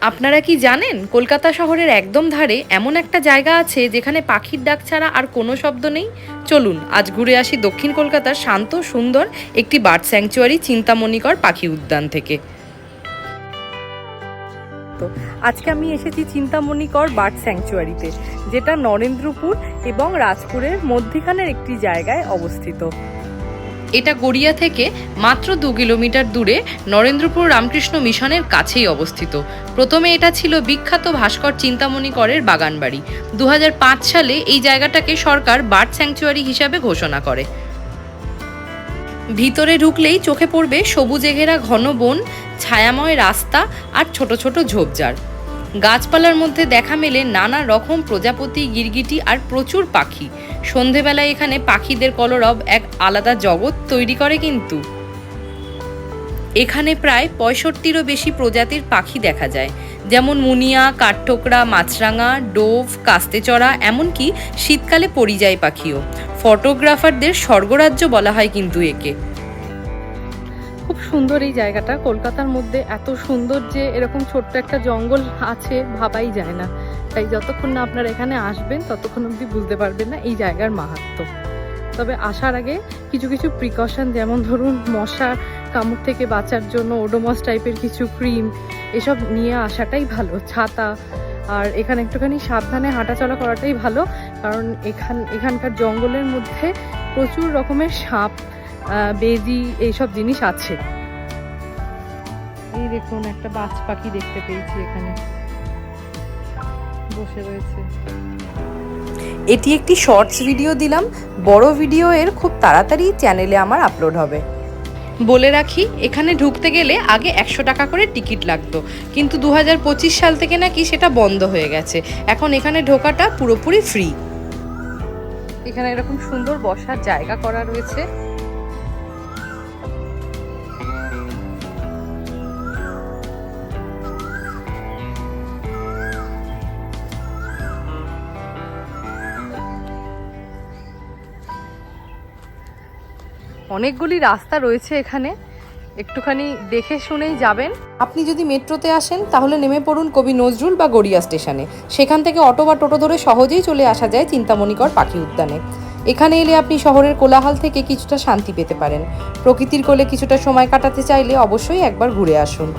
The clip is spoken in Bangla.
আপনারা কি জানেন কলকাতা শহরের একদম ধারে এমন একটা জায়গা আছে যেখানে পাখির ডাক ছাড়া আর কোনো শব্দ নেই? চলুন আজ ঘুরে আসি দক্ষিণ কলকাতার শান্ত সুন্দর একটি বার্ড স্যাংচুয়ারি চিন্তামণিকর পাখি উদ্যান থেকে। তো আজকে আমি এসেছি চিন্তামণিকর বার্ড স্যাংচুয়ারিতে, যেটা নরেন্দ্রপুর এবং রাজপুরের মধ্যিখানের একটি জায়গায় অবস্থিত। এটা গড়িয়া থেকে মাত্র 2 কিলোমিটার দূরে নরেন্দ্রপুর রামকৃষ্ণ মিশনের কাছেই অবস্থিত। প্রথমে এটা ছিল বিখ্যাত ভাস্কর চিন্তামণিকরের বাগানবাড়ি। 2005 সালে এই জায়গাটাকে সরকার বার্ড স্যাংচুয়ারি হিসাবে ঘোষণা করে। ভিতরে ঢুকলেই চোখে পড়বে সবুজে ঘেরা ঘন বন, ছায়াময় রাস্তা আর ছোট ছোট ঝোপঝাড়। গাছপালার মধ্যে দেখা মেলে নানা রকম প্রজাপতি, গিরগিটি আর প্রচুর পাখি। সন্ধেবেলায় এখানে পাখিদের কলরব এক আলাদা জগৎ তৈরি করে। কিন্তু এখানে প্রায় 65টিরও বেশি প্রজাতির পাখি দেখা যায়, যেমন মুনিয়া, কাঠঠোকরা, মাছরাঙা, ডোভ, কাস্তেচড়া, এমনকি শীতকালে পরিযায়ী পাখিও। ফটোগ্রাফারদের স্বর্গরাজ্য বলা হয় কিন্তু একে। খুব সুন্দর এই জায়গাটা। কলকাতার মধ্যে এত সুন্দর যে এরকম ছোট্ট একটা জঙ্গল আছে ভাবাই যায় না। তাই যতক্ষণ না আপনারা এখানে আসবেন ততক্ষণ অবধি বুঝতে পারবেন না এই জায়গার মাহাত্ম্য। তবে আসার আগে কিছু কিছু প্রিকশন, যেমন ধরুন মশার কামড় থেকে বাঁচার জন্য ওডোমস টাইপের কিছু ক্রিম, এসব নিয়ে আসাটাই ভালো। ছাতা আর এখানে একটুখানি সাবধানে হাঁটাচলা করাটাই ভালো, কারণ এখানকার জঙ্গলের মধ্যে প্রচুর রকমের সাপ, বেজি, এইসব জিনিস আছে। এই দেখুন একটা বাজ পাখি দেখতে পেয়েছি, এখানে বসে রয়েছে। এটি একটি শর্টস ভিডিও দিলাম, বড় ভিডিও এর খুব তাড়াতাড়ি চ্যানেলে আমার আপলোড হবে। বলে রাখি, এখানে ঢুকতে গেলে আগে 100 টাকা করে টিকিট লাগতো, কিন্তু 2025 সাল থেকে নাকি সেটা বন্ধ হয়ে গেছে। এখন এখানে ঢোকাটা পুরোপুরি ফ্রি। এখানে এরকম সুন্দর বসার জায়গা করা রয়েছে। অনেকগুলি রাস্তা রয়েছে এখানে, একটুখানি দেখে শুনেই যাবেন। আপনি যদি মেট্রোতে আসেন তাহলে নেমে পড়ুন কবি নজরুল বা গড়িয়া স্টেশনে। সেখান থেকে অটো বা টোটো ধরে সহজেই চলে আসা যায় চিন্তামণিকর পাখি উদ্যানে। এখানে এলে আপনি শহরের কোলাহল থেকে কিছুটা শান্তি পেতে পারেন। প্রকৃতির কোলে কিছুটা সময় কাটাতে চাইলে অবশ্যই একবার ঘুরে আসুন।